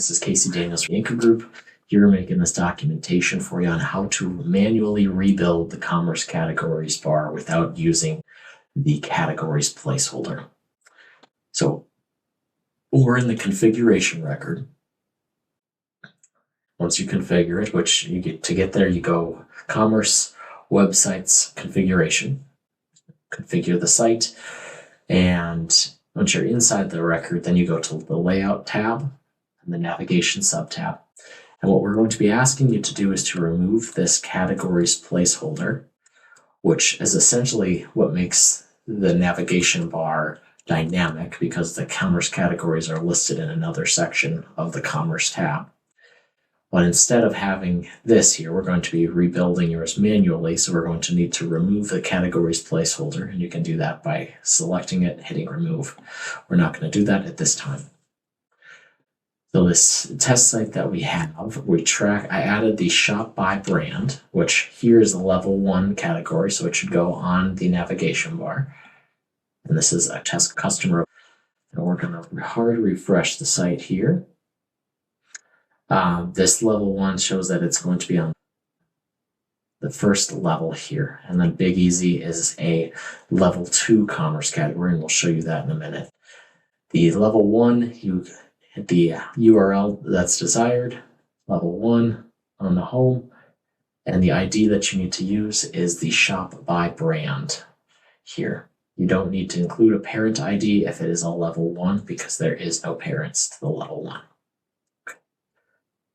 This is Casey Daniels from Inca Group. Here making this documentation for you on how to manually rebuild the commerce categories bar without using the categories placeholder. So we're in the configuration record. Once you configure it, which you get there, you go Commerce, Websites, Configuration, configure the site, and once you're inside the record, then you go to the Layout tab and the Navigation sub-tab. And what we're going to be asking you to do is to remove this categories placeholder, which is essentially what makes the navigation bar dynamic because the commerce categories are listed in another section of the Commerce tab. But instead of having this here, we're going to be rebuilding yours manually, so we're going to need to remove the categories placeholder, and you can do that by selecting it, hitting remove. We're not going to do that at this time. So this test site that we have, I added the shop by brand, which here is the level 1 category, so it should go on the navigation bar. And this is a test customer. And we're going to hard refresh the site here. This level 1 shows that it's going to be on the first level here. And then Big Easy is a level 2 commerce category, and we'll show you that in a minute. The level 1, you hit the URL that's desired, level 1 on the home, and the ID that you need to use is the shop by brand here. You don't need to include a parent ID if it is a level 1 because there is no parents to the level 1.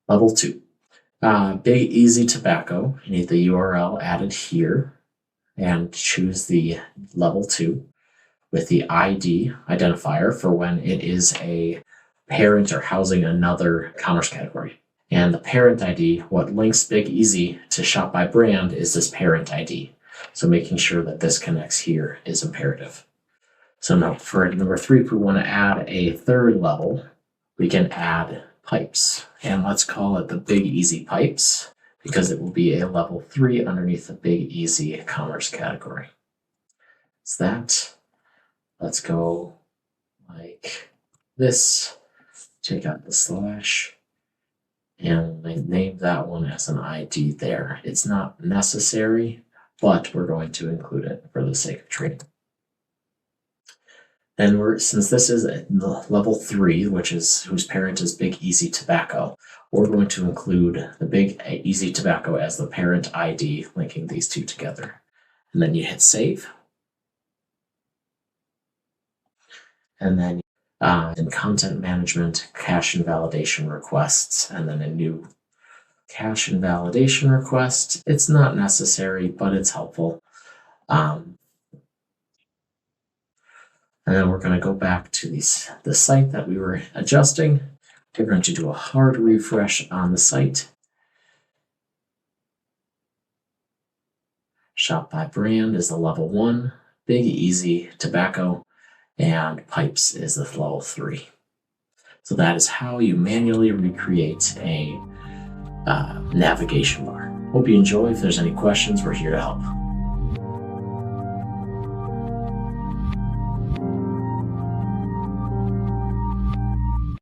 Level 2, Big Easy Tobacco. You need the URL added here and choose the level 2 with the ID identifier for when it is a parent or housing another commerce category. And the parent ID, what links Big Easy to shop by brand is this parent ID. So making sure that this connects here is imperative. So now for number 3, if we want to add a third level, we can add pipes, and let's call it the Big Easy Pipes because it will be a level 3 underneath the Big Easy commerce category. So that, let's go like this, take out the slash, and name that one as an ID there. It's not necessary, but we're going to include it for the sake of training. And since this is level 3, whose parent is Big Easy Tobacco, we're going to include the Big Easy Tobacco as the parent ID, linking these two together. And then you hit save. And then in content management, cache invalidation requests, and then a new cache invalidation request. It's not necessary, but it's helpful. And then we're going to go back to the site that we were adjusting. We're going to do a hard refresh on the site. Shop by brand is the level 1, Big Easy Tobacco, and pipes is the level 3. So that is how you manually recreate a navigation bar. Hope you enjoy. If there's any questions, we're here to help.